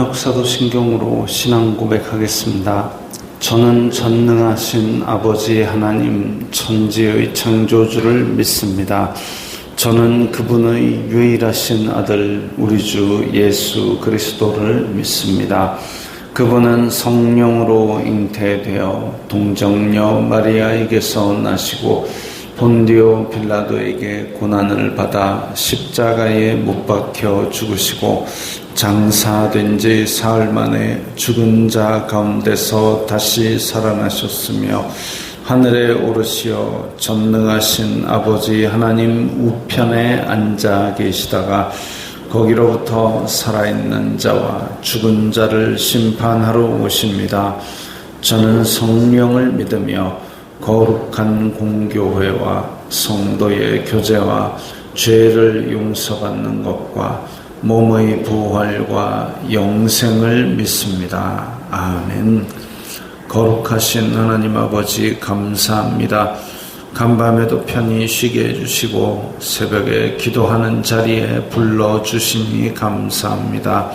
저녁 사도신경으로 신앙 고백하겠습니다. 저는 전능하신 아버지 하나님 천지의 창조주를 믿습니다. 저는 그분의 유일하신 아들 우리 주 예수 그리스도를 믿습니다. 그분은 성령으로 잉태되어 동정녀 마리아에게서 나시고 본디오 빌라도에게 고난을 받아 십자가에 못 박혀 죽으시고 장사된 지 사흘 만에 죽은 자 가운데서 다시 살아나셨으며 하늘에 오르시어 전능하신 아버지 하나님 우편에 앉아 계시다가 거기로부터 살아있는 자와 죽은 자를 심판하러 오십니다. 저는 성령을 믿으며 거룩한 공교회와 성도의 교제와 죄를 용서받는 것과 몸의 부활과 영생을 믿습니다. 아멘. 거룩하신 하나님 아버지 감사합니다. 간밤에도 편히 쉬게 해주시고 새벽에 기도하는 자리에 불러주시니 감사합니다.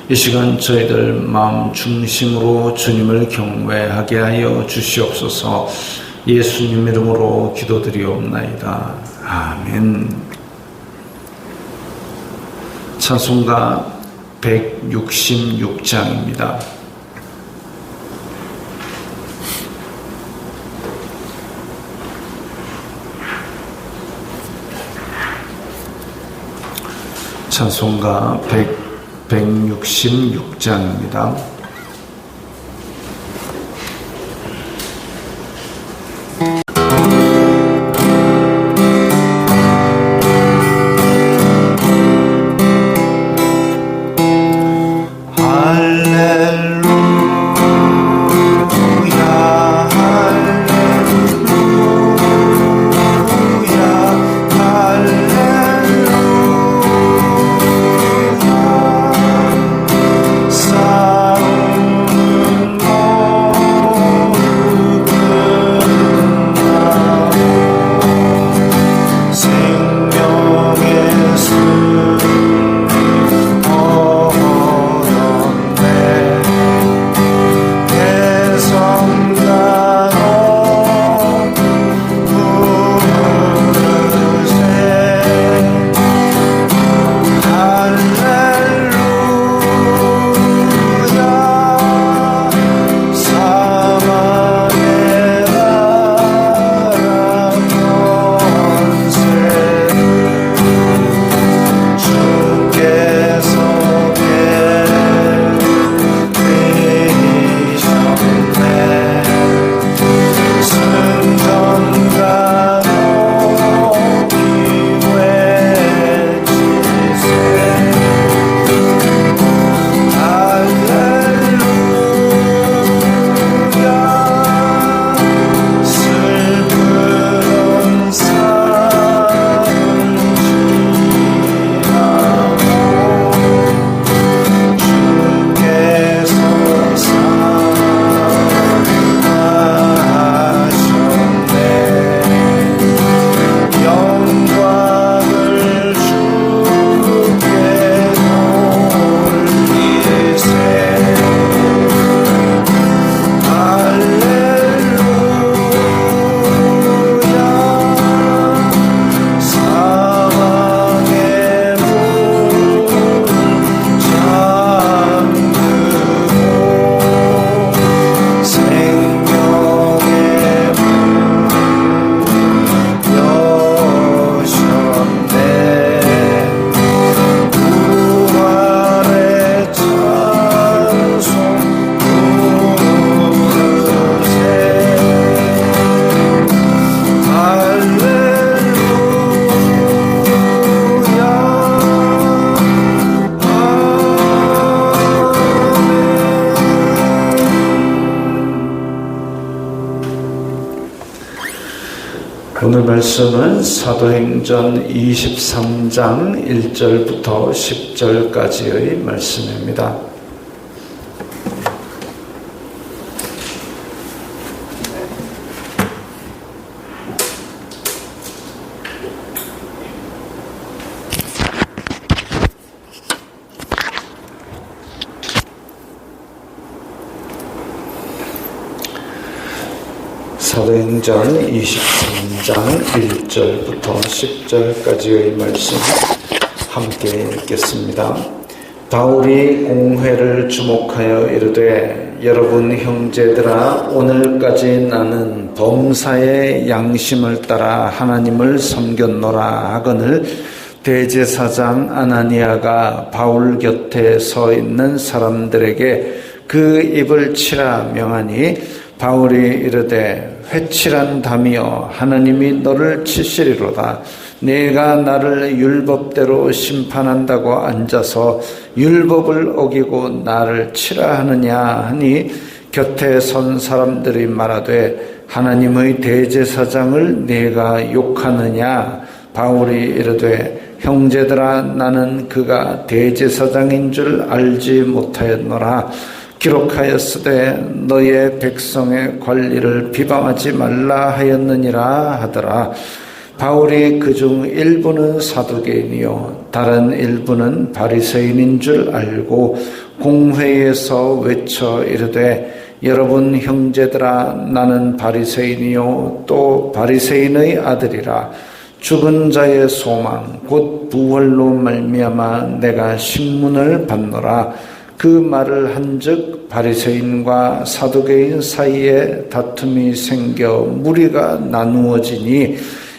이 시간 저희들 마음 중심으로 주님을 경외하게 하여 주시옵소서. 예수님 이름으로 기도드리옵나이다. 아멘. 찬송가 166장입니다. 찬송가 166장입니다. 오늘 말씀은 사도행전 23장 1절부터 10절까지의 말씀입니다. 사도행전 23장 1절부터 10절까지의 말씀 함께 읽겠습니다. 바울이 공회를 주목하여 이르되 여러분 형제들아 오늘까지 나는 범사의 양심을 따라 하나님을 섬겼노라 하거늘 대제사장 아나니아가 바울 곁에 서 있는 사람들에게 그 입을 치라 명하니 바울이 이르되 회칠한 담이여 하나님이 너를 치시리로다. 내가 나를 율법대로 심판한다고 앉아서 율법을 어기고 나를 치라 하느냐 하니 곁에 선 사람들이 말하되 하나님의 대제사장을 내가 욕하느냐. 바울이 이르되 형제들아 나는 그가 대제사장인 줄 알지 못하였노라. 기록하였으되 너의 백성의 관리를 비방하지 말라 하였느니라 하더라. 바울이 그중 일부는 사두개인이요 다른 일부는 바리새인인 줄 알고 공회에서 외쳐 이르되 여러분 형제들아 나는 바리새인이요 또 바리새인의 아들이라. 죽은 자의 소망 곧 부활로 말미암아 내가 식문을 받노라. 그 말을 한즉 바리새인과 사두개인 사이에 다툼이 생겨 무리가 나누어지니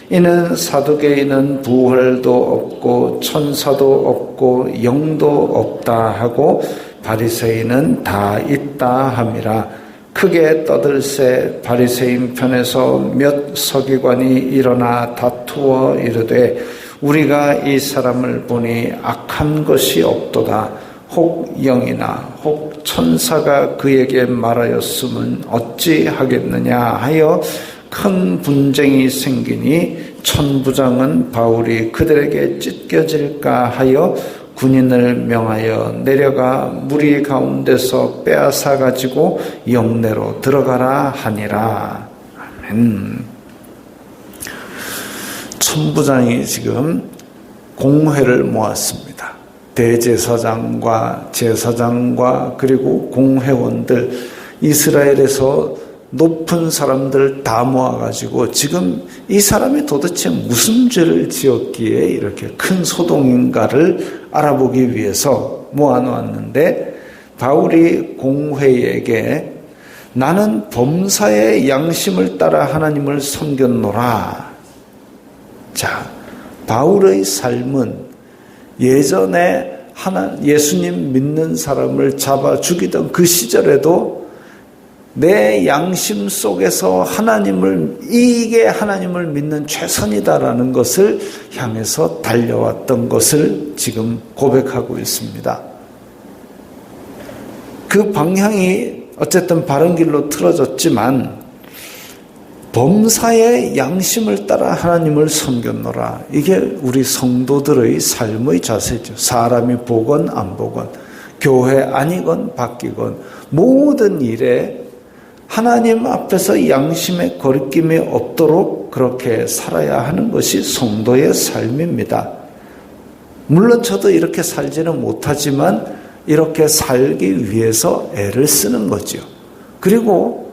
이는 사두개인은 부활도 없고 천사도 없고 영도 없다 하고 바리새인은 다 있다 함이라. 크게 떠들새 바리새인 편에서 몇 서기관이 일어나 다투어 이르되 우리가 이 사람을 보니 악한 것이 없도다. 혹 영이나 혹 천사가 그에게 말하였으면 어찌하겠느냐 하여 큰 분쟁이 생기니 천부장은 바울이 그들에게 찢겨질까 하여 군인을 명하여 내려가 무리 가운데서 빼앗아 가지고 영내로 들어가라 하니라. 아멘. 천부장이 지금 공회를 모았습니다. 대제사장과 제사장과 그리고 공회원들, 이스라엘에서 높은 사람들 다 모아가지고 지금 이 사람이 도대체 무슨 죄를 지었기에 이렇게 큰 소동인가를 알아보기 위해서 모아놓았는데 바울이 공회에게 나는 범사의 양심을 따라 하나님을 섬겼노라. 자, 바울의 삶은 예전에 예수님 믿는 사람을 잡아 죽이던 그 시절에도 내 양심 속에서 이게 하나님을 믿는 최선이다라는 것을 향해서 달려왔던 것을 지금 고백하고 있습니다. 그 방향이 어쨌든 바른 길로 틀어졌지만 범사의 양심을 따라 하나님을 섬겼노라. 이게 우리 성도들의 삶의 자세죠. 사람이 보건 안 보건 교회 아니건 바뀌건 모든 일에 하나님 앞에서 양심의 거리낌이 없도록 그렇게 살아야 하는 것이 성도의 삶입니다. 물론 저도 이렇게 살지는 못하지만 이렇게 살기 위해서 애를 쓰는 거죠. 그리고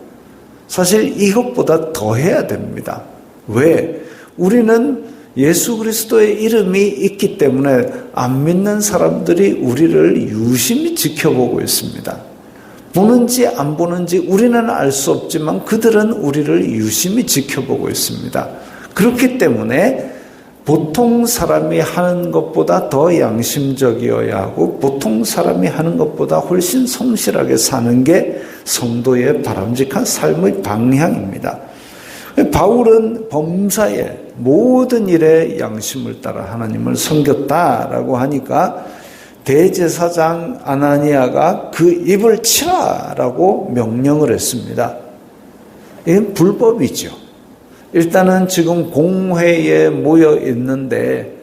사실 이것보다 더 해야 됩니다. 왜? 우리는 예수 그리스도의 이름이 있기 때문에 안 믿는 사람들이 우리를 유심히 지켜보고 있습니다. 보는지 안 보는지 우리는 알 수 없지만 그들은 우리를 유심히 지켜보고 있습니다. 그렇기 때문에 보통 사람이 하는 것보다 더 양심적이어야 하고 보통 사람이 하는 것보다 훨씬 성실하게 사는 게 성도의 바람직한 삶의 방향입니다. 바울은 범사의 모든 일에 양심을 따라 하나님을 섬겼다라고 하니까 대제사장 아나니아가 그 입을 치라라고 명령을 했습니다. 이건 불법이죠. 일단은 지금 공회에 모여 있는데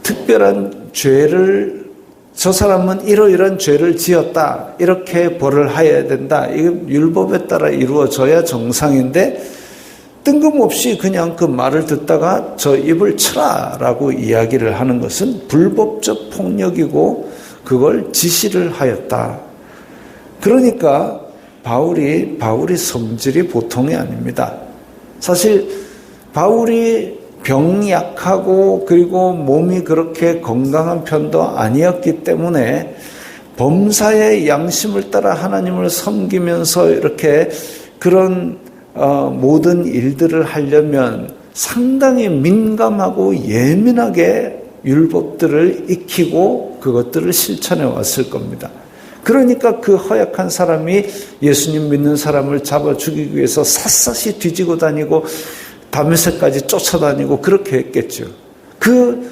특별한 죄를 저 사람은 이러이러한 죄를 지었다 이렇게 벌을 해야 된다. 이게 율법에 따라 이루어져야 정상인데 뜬금없이 그냥 그 말을 듣다가 저 입을 치라라고 이야기를 하는 것은 불법적 폭력이고 그걸 지시를 하였다. 그러니까 바울이 성질이 보통이 아닙니다. 사실 바울이 병약하고 그리고 몸이 그렇게 건강한 편도 아니었기 때문에 범사의 양심을 따라 하나님을 섬기면서 이렇게 그런 모든 일들을 하려면 상당히 민감하고 예민하게 율법들을 익히고 그것들을 실천해 왔을 겁니다. 그러니까 그 허약한 사람이 예수님 믿는 사람을 잡아 죽이기 위해서 샅샅이 뒤지고 다니고 다메섹까지 쫓아다니고 그렇게 했겠죠. 그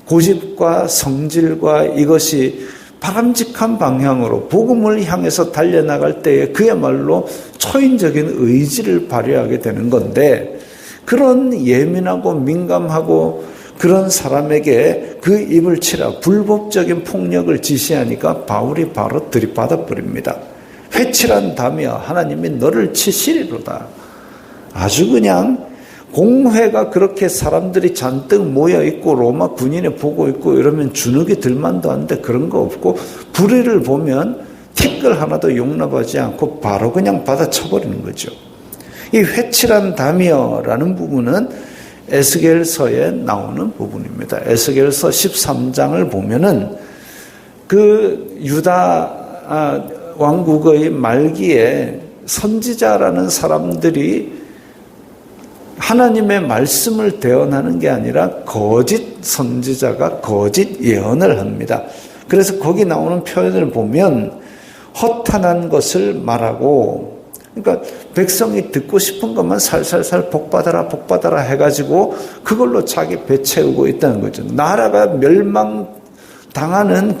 고집과 성질과 이것이 바람직한 방향으로 복음을 향해서 달려나갈 때에 그야말로 초인적인 의지를 발휘하게 되는 건데, 그런 예민하고 민감하고 그런 사람에게 그 입을 치라 불법적인 폭력을 지시하니까 바울이 바로 들이받아 버립니다. 회칠한다며 하나님이 너를 치시리로다. 아주 그냥 공회가 그렇게 사람들이 잔뜩 모여있고 로마 군인이 보고 있고 이러면 주눅이 들만도 한데 그런 거 없고 불의를 보면 티끌 하나도 용납하지 않고 바로 그냥 받아쳐버리는 거죠. 이 회칠한다며라는 부분은 에스겔서에 나오는 부분입니다. 에스겔서 13장을 보면은 그 유다 왕국의 말기에 선지자라는 사람들이 하나님의 말씀을 대언하는 게 아니라 거짓 선지자가 거짓 예언을 합니다. 그래서 거기 나오는 표현을 보면 허탄한 것을 말하고, 그러니까 백성이 듣고 싶은 것만 살살살 복받아라 해가지고 그걸로 자기 배 채우고 있다는 거죠. 나라가 멸망당하는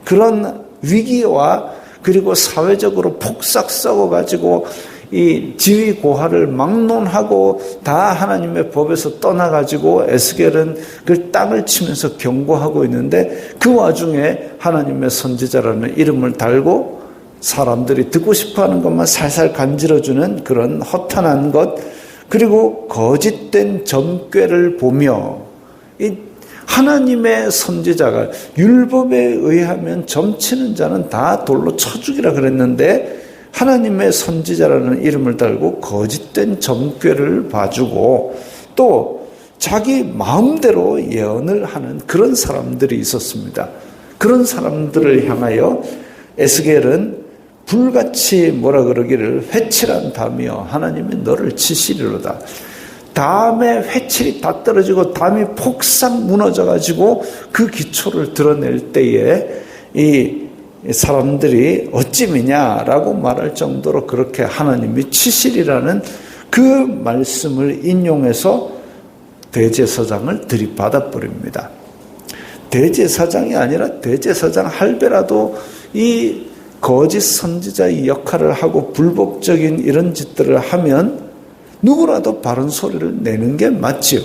그런 위기와 그리고 사회적으로 폭삭 썩어가지고 이 지위 고하를 막론하고 다 하나님의 법에서 떠나가지고 에스겔은 그 땅을 치면서 경고하고 있는데, 그 와중에 하나님의 선지자라는 이름을 달고 사람들이 듣고 싶어하는 것만 살살 간지러주는 그런 허탄한 것, 그리고 거짓된 점괘를 보며, 이 하나님의 선지자가 율법에 의하면 점치는 자는 다 돌로 쳐 죽이라 그랬는데 하나님의 선지자라는 이름을 달고 거짓된 점괘를 봐주고 또 자기 마음대로 예언을 하는 그런 사람들이 있었습니다. 그런 사람들을 향하여 에스겔은 불같이 뭐라 그러기를 회칠한다며 하나님이 너를 치시리로다. 담에 회칠이 다 떨어지고 담이 폭삭 무너져가지고 그 기초를 드러낼 때에 이 사람들이 어찌미냐라고 말할 정도로 그렇게 하나님이 치시리라는 그 말씀을 인용해서 대제사장을 들이받아 버립니다. 대제사장이 아니라 대제사장 할배라도 이 거짓 선지자의 역할을 하고 불법적인 이런 짓들을 하면 누구라도 바른 소리를 내는 게 맞지요.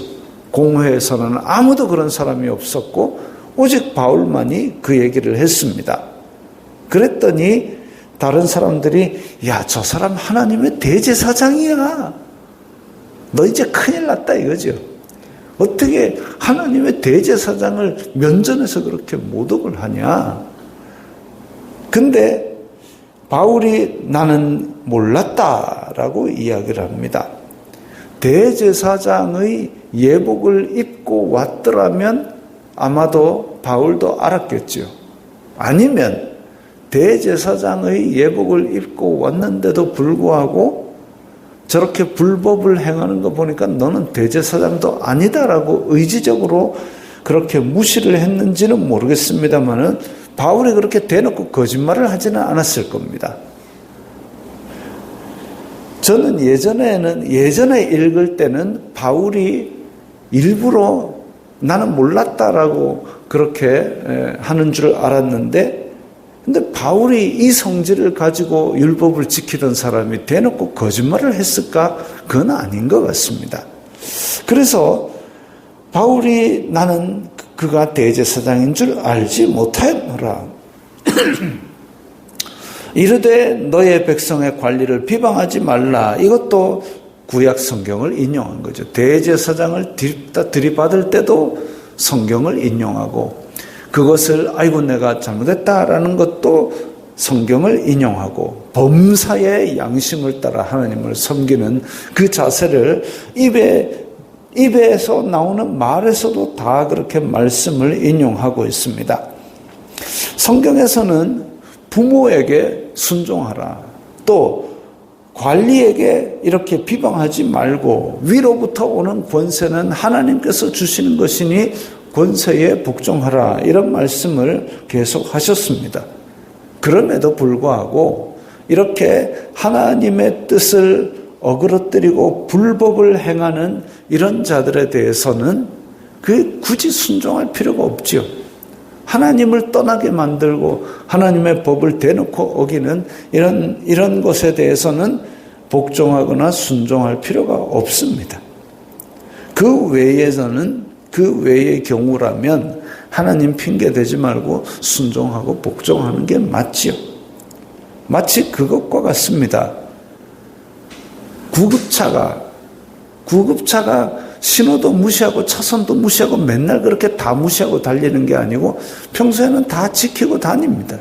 공회에서는 아무도 그런 사람이 없었고 오직 바울만이 그 얘기를 했습니다. 그랬더니 다른 사람들이 야, 저 사람 하나님의 대제사장이야. 너 이제 큰일 났다 이거죠. 어떻게 하나님의 대제사장을 면전에서 그렇게 모독을 하냐. 근데 바울이 나는 몰랐다라고 이야기를 합니다. 대제사장의 예복을 입고 왔더라면 아마도 바울도 알았겠죠. 아니면 대제사장의 예복을 입고 왔는데도 불구하고 저렇게 불법을 행하는 거 보니까 너는 대제사장도 아니다라고 의지적으로 그렇게 무시를 했는지는 모르겠습니다만은 바울이 그렇게 대놓고 거짓말을 하지는 않았을 겁니다. 저는 예전에 읽을 때는 바울이 일부러 나는 몰랐다라고 그렇게 하는 줄 알았는데, 근데 바울이 이 성질을 가지고 율법을 지키던 사람이 대놓고 거짓말을 했을까? 그건 아닌 것 같습니다. 그래서 바울이 나는 그가 대제사장인 줄 알지 못하였노라. 이르되 너의 백성의 관리를 비방하지 말라. 이것도 구약 성경을 인용한 거죠. 대제사장을 들이받을 때도 성경을 인용하고 그것을 아이고 내가 잘못했다라는 것도 성경을 인용하고 범사의 양심을 따라 하나님을 섬기는 그 자세를 입에서 나오는 말에서도 다 그렇게 말씀을 인용하고 있습니다. 성경에서는 부모에게 순종하라, 또 관리에게 이렇게 비방하지 말고 위로부터 오는 권세는 하나님께서 주시는 것이니 권세에 복종하라, 이런 말씀을 계속 하셨습니다. 그럼에도 불구하고 이렇게 하나님의 뜻을 어그러뜨리고 불법을 행하는 이런 자들에 대해서는 굳이 순종할 필요가 없지요. 하나님을 떠나게 만들고 하나님의 법을 대놓고 어기는 이런 것에 대해서는 복종하거나 순종할 필요가 없습니다. 그 외의 경우라면 하나님 핑계 대지 말고 순종하고 복종하는 게 맞지요. 마치 그것과 같습니다. 구급차가 신호도 무시하고 차선도 무시하고 맨날 그렇게 다 무시하고 달리는 게 아니고 평소에는 다 지키고 다닙니다.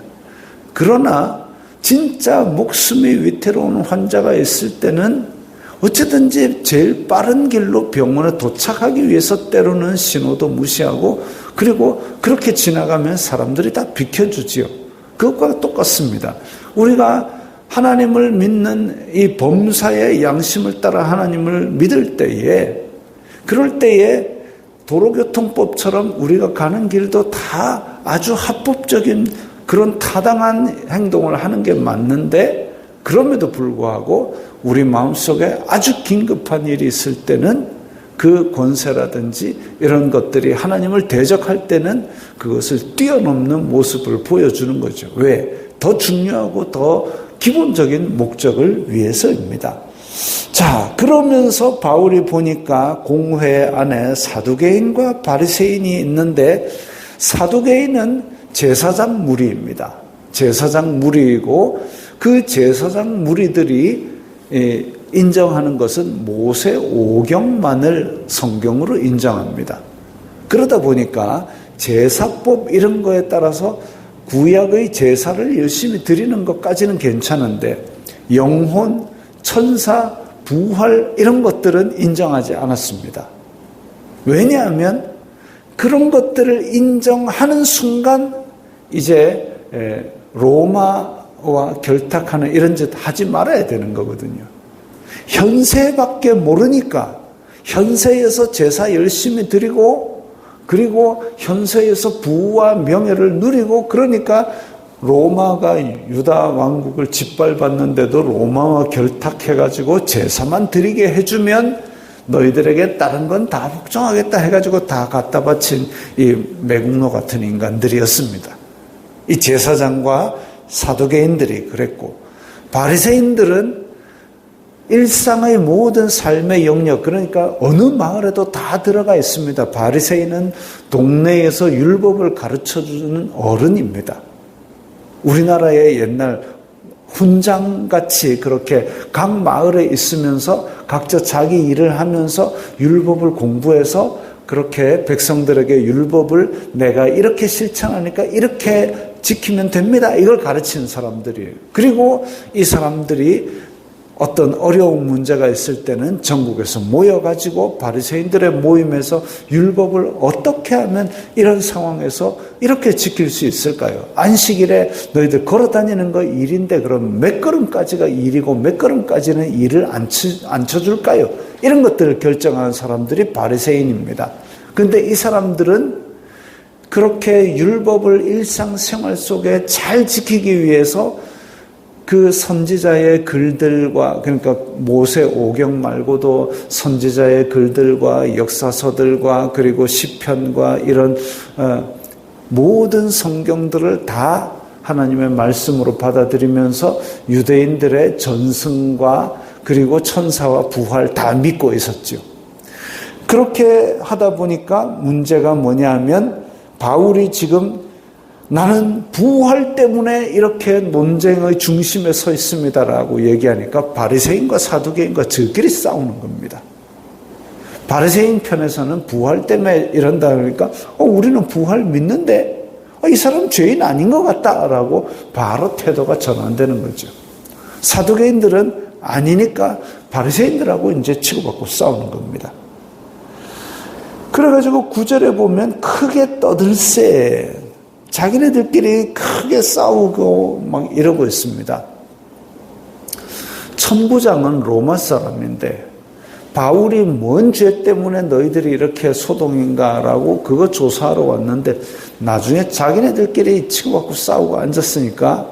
그러나 진짜 목숨이 위태로운 환자가 있을 때는 어쨌든지 제일 빠른 길로 병원에 도착하기 위해서 때로는 신호도 무시하고, 그리고 그렇게 지나가면 사람들이 다 비켜주지요. 그것과 똑같습니다. 우리가 하나님을 믿는 이 범사의 양심을 따라 하나님을 믿을 때에, 그럴 때에 도로교통법처럼 우리가 가는 길도 다 아주 합법적인 그런 타당한 행동을 하는 게 맞는데, 그럼에도 불구하고 우리 마음속에 아주 긴급한 일이 있을 때는 그 권세라든지 이런 것들이 하나님을 대적할 때는 그것을 뛰어넘는 모습을 보여주는 거죠. 왜? 더 중요하고 더 기본적인 목적을 위해서입니다. 자, 그러면서 바울이 보니까 공회 안에 사두개인과 바리새인이 있는데, 사두개인은 제사장 무리입니다. 제사장 무리이고, 그 제사장 무리들이 인정하는 것은 모세 오경만을 성경으로 인정합니다. 그러다 보니까 제사법 이런 거에 따라서 구약의 제사를 열심히 드리는 것까지는 괜찮은데 영혼, 천사, 부활 이런 것들은 인정하지 않았습니다. 왜냐하면 그런 것들을 인정하는 순간 이제 로마와 결탁하는 이런 짓 하지 말아야 되는 거거든요. 현세밖에 모르니까 현세에서 제사 열심히 드리고, 그리고 현세에서 부와 명예를 누리고, 그러니까 로마가 유다 왕국을 짓밟았는데도 로마와 결탁해가지고 제사만 드리게 해주면 너희들에게 다른 건 다 복종하겠다 해가지고 다 갖다 바친 이 매국노 같은 인간들이었습니다. 이 제사장과 사두개인들이 그랬고, 바리새인들은 일상의 모든 삶의 영역, 그러니까 어느 마을에도 다 들어가 있습니다. 바리새인은 동네에서 율법을 가르쳐주는 어른입니다. 우리나라의 옛날 훈장같이 그렇게 각 마을에 있으면서 각자 자기 일을 하면서 율법을 공부해서 그렇게 백성들에게 율법을 내가 이렇게 실천하니까 이렇게 지키면 됩니다, 이걸 가르치는 사람들이에요. 그리고 이 사람들이 어떤 어려운 문제가 있을 때는 전국에서 모여가지고 바리새인들의 모임에서 율법을 어떻게 하면 이런 상황에서 이렇게 지킬 수 있을까요? 안식일에 너희들 걸어다니는 거 일인데 그럼 몇 걸음까지가 일이고 몇 걸음까지는 일을 안 쳐줄까요? 이런 것들을 결정하는 사람들이 바리새인입니다. 그런데 이 사람들은 그렇게 율법을 일상생활 속에 잘 지키기 위해서 그 선지자의 글들과, 그러니까 모세 오경 말고도 선지자의 글들과 역사서들과 그리고 시편과 이런 모든 성경들을 다 하나님의 말씀으로 받아들이면서 유대인들의 전승과 그리고 천사와 부활 다 믿고 있었죠. 그렇게 하다 보니까 문제가 뭐냐면, 바울이 지금 나는 부활 때문에 이렇게 논쟁의 중심에 서 있습니다라고 얘기하니까 바리새인과 사두개인과 저끼리 싸우는 겁니다. 바리새인 편에서는 부활 때문에 이런다 그러니까 우리는 부활 믿는데 이 사람 죄인 아닌 것 같다라고 바로 태도가 전환되는 거죠. 사두개인들은 아니니까 바리새인들하고 이제 치고받고 싸우는 겁니다. 그래가지고 9절에 보면 크게 떠들세, 자기네들끼리 크게 싸우고 막 이러고 있습니다. 천부장은 로마 사람인데 바울이 뭔 죄 때문에 너희들이 이렇게 소동인가라고 그거 조사하러 왔는데 나중에 자기네들끼리 치고받고 싸우고 앉았으니까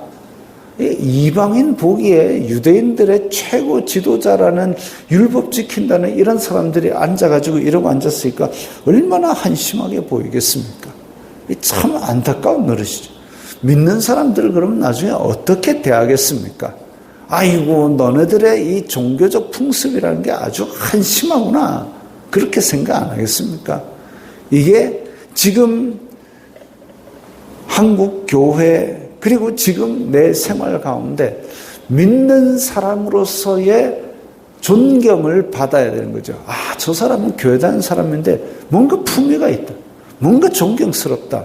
이방인 보기에 유대인들의 최고 지도자라는 율법 지킨다는 이런 사람들이 앉아가지고 이러고 앉았으니까 얼마나 한심하게 보이겠습니까? 참 안타까운 노릇이죠. 믿는 사람들을 그러면 나중에 어떻게 대하겠습니까? 아이고, 너네들의 이 종교적 풍습이라는 게 아주 한심하구나. 그렇게 생각 안 하겠습니까? 이게 지금 한국 교회 그리고 지금 내 생활 가운데 믿는 사람으로서의 존경을 받아야 되는 거죠. 아, 저 사람은 교회 다니는 사람인데 뭔가 품위가 있다. 뭔가 존경스럽다.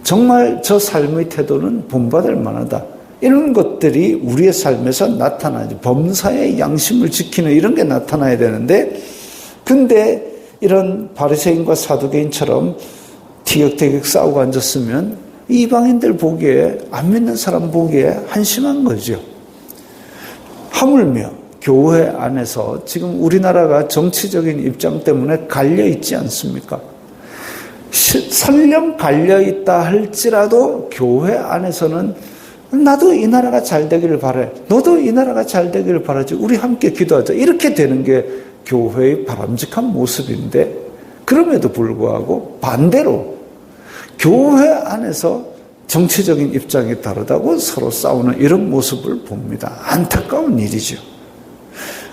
정말 저 삶의 태도는 본받을 만하다. 이런 것들이 우리의 삶에서 나타나죠. 범사의 양심을 지키는 이런 게 나타나야 되는데, 근데 이런 바리새인과 사두개인처럼 티격태격 싸우고 앉았으면 이방인들 보기에, 안 믿는 사람 보기에 한심한 거죠. 하물며 교회 안에서 지금 우리나라가 정치적인 입장 때문에 갈려 있지 않습니까? 설령 갈려 있다 할지라도 교회 안에서는 나도 이 나라가 잘 되기를 바래. 너도 이 나라가 잘 되기를 바라지. 우리 함께 기도하자. 이렇게 되는 게 교회의 바람직한 모습인데, 그럼에도 불구하고 반대로 교회 안에서 정치적인 입장이 다르다고 서로 싸우는 이런 모습을 봅니다. 안타까운 일이죠.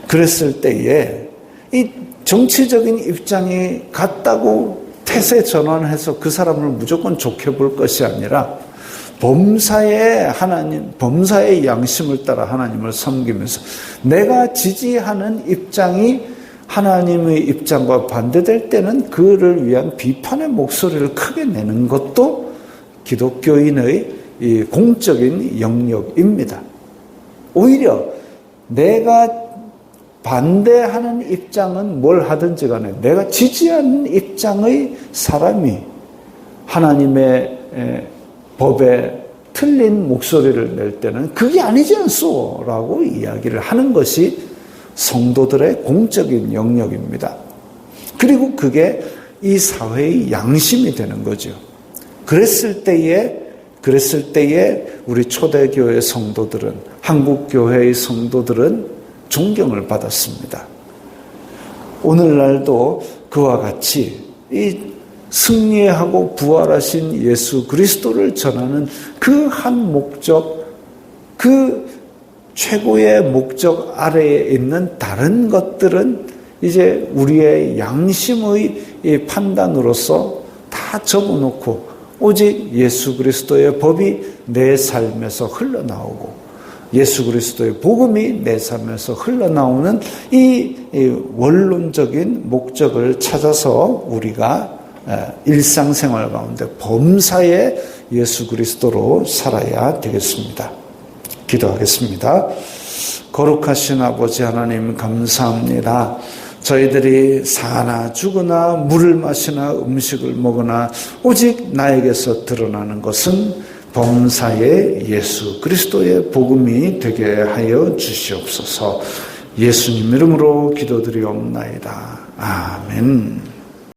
그랬을 때에 이 정치적인 입장이 같다고 태세 전환해서 그 사람을 무조건 좋게 볼 것이 아니라 범사의 하나님, 범사의 양심을 따라 하나님을 섬기면서 내가 지지하는 입장이 하나님의 입장과 반대될 때는 그를 위한 비판의 목소리를 크게 내는 것도 기독교인의 이 공적인 영역입니다. 오히려 내가 반대하는 입장은 뭘 하든지 간에 내가 지지하는 입장의 사람이 하나님의 법에 틀린 목소리를 낼 때는 그게 아니지 않소 라고 이야기를 하는 것이 성도들의 공적인 영역입니다. 그리고 그게 이 사회의 양심이 되는 거죠. 그랬을 때에 우리 초대교회 성도들은, 한국교회의 성도들은 존경을 받았습니다. 오늘날도 그와 같이 이 승리하고 부활하신 예수 그리스도를 전하는 그 한 목적, 그 최고의 목적 아래에 있는 다른 것들은 이제 우리의 양심의 이 판단으로서 다 접어놓고 오직 예수 그리스도의 법이 내 삶에서 흘러나오고 예수 그리스도의 복음이 내 삶에서 흘러나오는 이 원론적인 목적을 찾아서 우리가 일상생활 가운데 범사의 예수 그리스도로 살아야 되겠습니다. 기도하겠습니다. 거룩하신 아버지 하나님 감사합니다. 저희들이 사나 죽으나 물을 마시나 음식을 먹으나 오직 나에게서 드러나는 것은 범사의 예수 그리스도의 복음이 되게 하여 주시옵소서. 예수님 이름으로 기도드리옵나이다. 아멘.